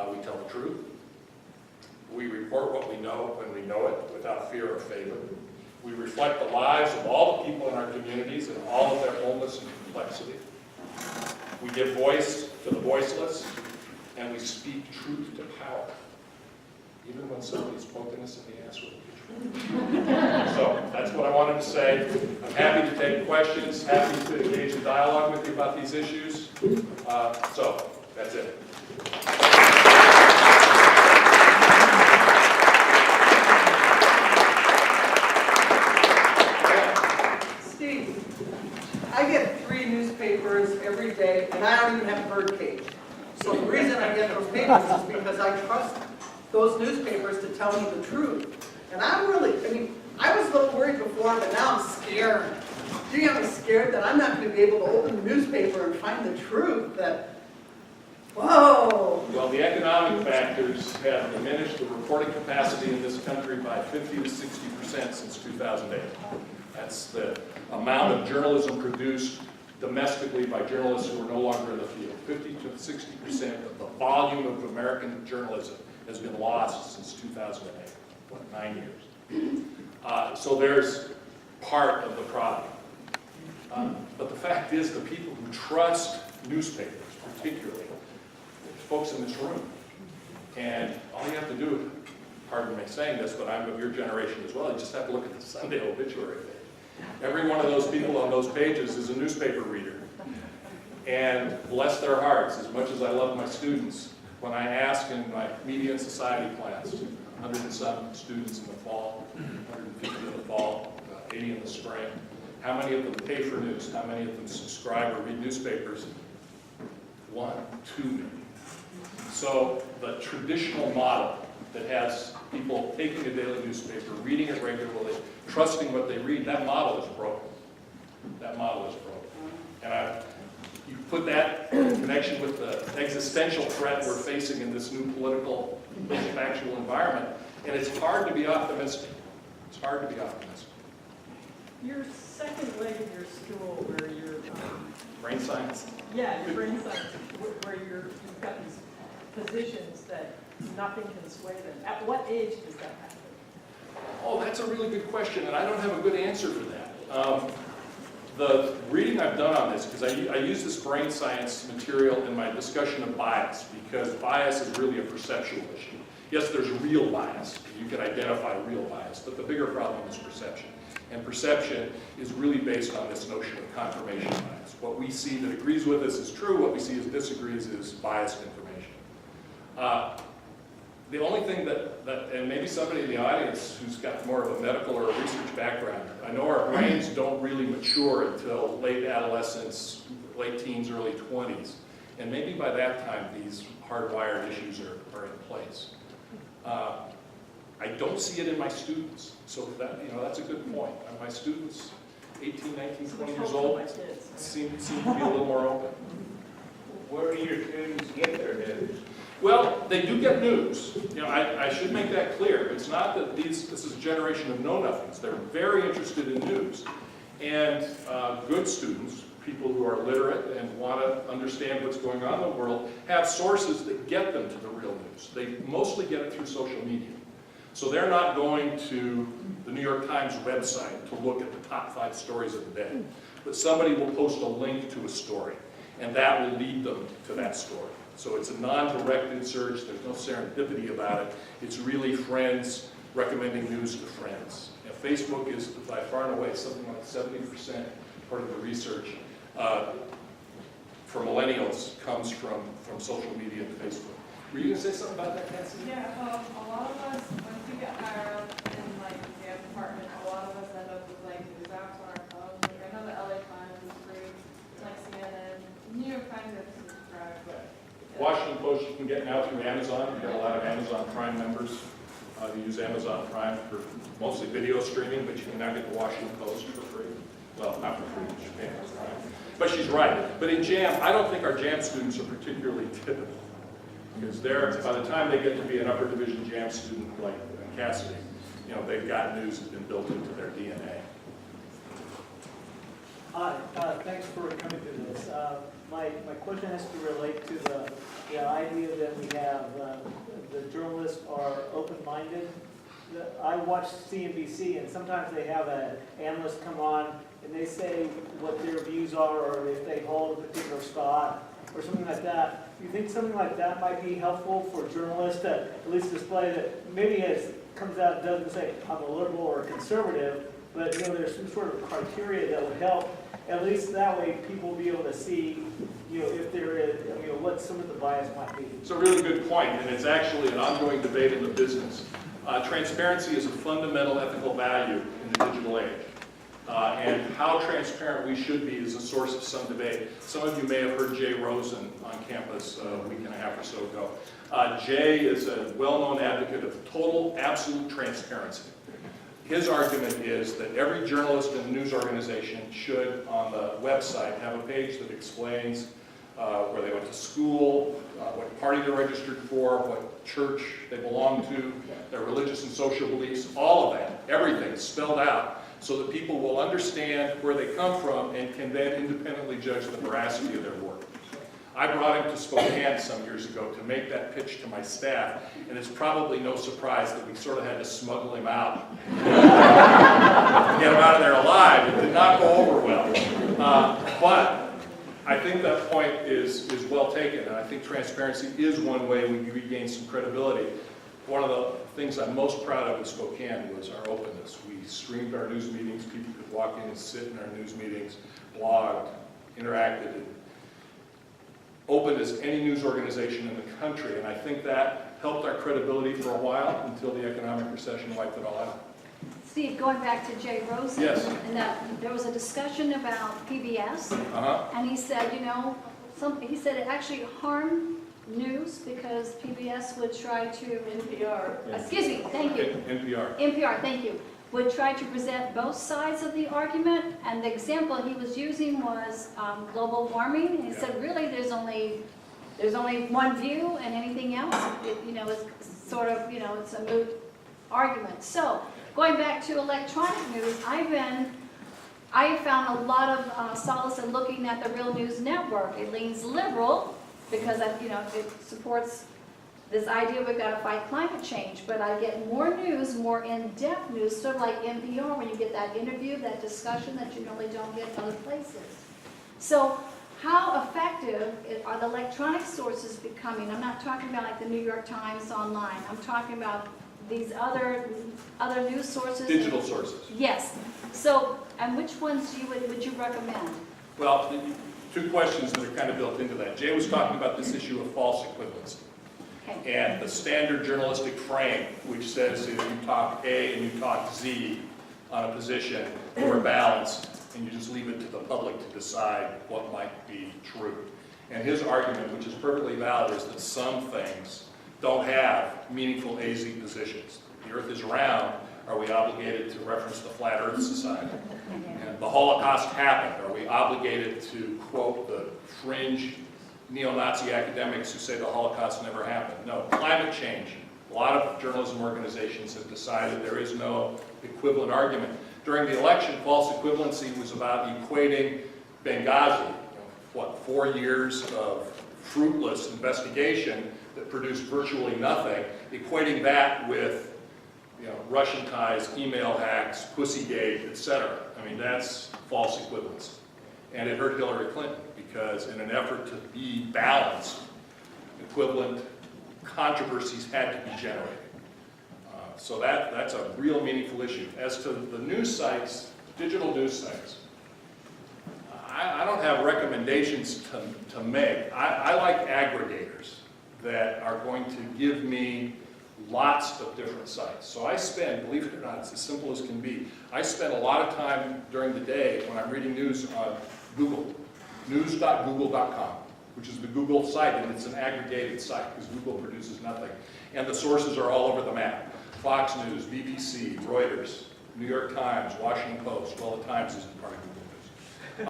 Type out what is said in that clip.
We tell the truth. We report what we know when we know it without fear or favor. We reflect the lives of all the people in our communities and all of their wholeness and complexity. We give voice to the voiceless, and we speak truth to power, even when somebody's poking us in the ass with it. So that's what I wanted to say. I'm happy to take questions, happy to engage in dialogue with you about these issues. So that's it. I get 3 newspapers every day, and I don't even have a bird cage. So the reason I get those papers is because I trust those newspapers to tell me the truth. And I was a little worried before, but now I'm scared. Gee, I'm scared that I'm not going to be able to open the newspaper and find the truth that, whoa. Well, the economic factors have diminished the reporting capacity in this country by 50 to 60% since 2008. That's the amount of journalism produced domestically by journalists who are no longer in the field. 50 to 60% of the volume of American journalism has been lost since 2008, 9 years. So there's part of the problem. But the fact is, the people who trust newspapers, particularly, folks in this room, and all you have to do, pardon me saying this, but I'm of your generation as well, you just have to look at the Sunday obituary page. Every one of those people on those pages is a newspaper reader. And bless their hearts, as much as I love my students, when I ask in my media and society class, 100 and some students in the fall, 150 in the fall, 80 in the spring, how many of them pay for news? How many of them subscribe or read newspapers? 1, 2 maybe. So the traditional model that has people taking a daily newspaper, reading it regularly, trusting what they read, that model is broken. That model is broken. And you put that in connection with the existential threat we're facing in this new political, factual environment, and it's hard to be optimistic. It's hard to be optimistic. Your second leg of your stool, where you're Brain science? yeah, your brain science, where you've got these positions that nothing can sway them. At what age does that happen? Oh, that's a really good question, and I don't have a good answer for that. The reading I've done on this, because I use this brain science material in my discussion of bias, because bias is really a perceptual issue. Yes, there's real bias. You can identify real bias, but the bigger problem is perception. And perception is really based on this notion of confirmation bias. What we see that agrees with us is true, what we see that disagrees is biased information. The only thing and maybe somebody in the audience who's got more of a medical or a research background, I know our brains don't really mature until late adolescence, late teens, early 20s. And maybe by that time, these hardwired issues are in place. I don't see it in my students. So that's a good point. My students, 18, 19, 20 years old, seem to be a little more open. Where do your students get their news? Well, they do get news. I should make that clear. It's not that this is a generation of know-nothings. They're very interested in news. And good students, people who are literate and want to understand what's going on in the world, have sources that get them to the real news. They mostly get it through social media. So they're not going to the New York Times website to look at the top 5 stories of the day. But somebody will post a link to a story, and that will lead them to that story. So it's a non-directed search. There's no serendipity about it. It's really friends recommending news to friends. Facebook is by far and away something like 70%, part of the research for millennials comes from social media and Facebook. Were you going to say something about that, Nancy? Yeah, a lot of us, once we get higher up in the exam department, a lot of us end up with news apps on our phones. I know the LA Times is free, CNN, New York Times you have to subscribe, but Washington Post you can get now through Amazon. We've got a lot of Amazon Prime members who use Amazon Prime for mostly video streaming, but you can now get the Washington Post for free. Well, not for free, you pay for Prime. But she's right. But in JAM, I don't think our JAM students are particularly typical. Because by the time they get to be an upper division JAM student like Cassidy, they've got news that's been built into their DNA. Hi, thanks for coming to this. My question has to relate to the idea that we have, the journalists are open-minded. I watch CNBC and sometimes they have an analyst come on and they say what their views are or if they hold a particular thought or something like that. Do you think something like that might be helpful for journalists to at least display that maybe it comes out, doesn't say I'm a liberal or a conservative, but there's some sort of criteria that would help. At least that way people will be able to see, if there is, what some of the bias might be. It's a really good point, and it's actually an ongoing debate in the business. Transparency is a fundamental ethical value in the digital age. And how transparent we should be is a source of some debate. Some of you may have heard Jay Rosen on campus a week and a half or so ago. Jay is a well-known advocate of total, absolute transparency. His argument is that every journalist and news organization should, on the website, have a page that explains where they went to school, what party they're registered for, what church they belong to, their religious and social beliefs, all of that, everything spelled out, so that people will understand where they come from and can then independently judge the veracity of their work. I brought him to Spokane some years ago to make that pitch to my staff, and it's probably no surprise that we sort of had to smuggle him out. Get him out of there alive. It did not go over well. But I think that point is well taken, and I think transparency is one way we regain some credibility. One of the things I'm most proud of in Spokane was our openness. We streamed our news meetings. People could walk in and sit in our news meetings, blogged, interacted, and open as any news organization in the country, and I think that helped our credibility for a while until the economic recession wiped it all out. Steve, going back to Jay Rosen, Yes. and there was a discussion about PBS, and he said, he said it actually harmed news because PBS would try to, NPR. excuse me, thank you, NPR, thank you, would try to present both sides of the argument, and the example he was using was global warming, and he said really there's only one view, and anything else, is sort of, it's a moot argument. So, going back to electronic news, I have found a lot of solace in looking at the Real News Network. It leans liberal because it supports this idea we've got to fight climate change, but I get more news, more in-depth news, sort of like NPR when you get that interview, that discussion that you normally don't get other places. So how effective are the electronic sources becoming? I'm not talking about like the New York Times online. I'm talking about these other news sources. Digital sources. Yes. So, and which ones would you recommend? Well, two questions that are kind of built into that. Jay was talking about this issue of false equivalency. Okay. And the standard journalistic frame, which says if you talk A and you talk Z on a position, you're balanced, and you just leave it to the public to decide what might be true. And his argument, which is perfectly valid, is that some things don't have meaningful AZ positions. The Earth is round. Are we obligated to reference the Flat Earth Society? And the Holocaust happened. Are we obligated to quote the fringe neo-Nazi academics who say the Holocaust never happened? No. Climate change. A lot of journalism organizations have decided there is no equivalent argument. During the election, false equivalency was about equating Benghazi, 4 years of fruitless investigation that produced virtually nothing, equating that with Russian ties, email hacks, Pussygate, etc. I mean, that's false equivalency. And it hurt Hillary Clinton because in an effort to be balanced, equivalent controversies had to be generated. So that's a real meaningful issue. As to the news sites, digital news sites, I don't have recommendations to make. I like aggregators that are going to give me lots of different sites. So I spend, believe it or not, it's as simple as can be, I spend a lot of time during the day when I'm reading news on Google, news.google.com, which is the Google site, and it's an aggregated site because Google produces nothing. And the sources are all over the map. Fox News, BBC, Reuters, New York Times, Washington Post. Well, the Times isn't part of Google.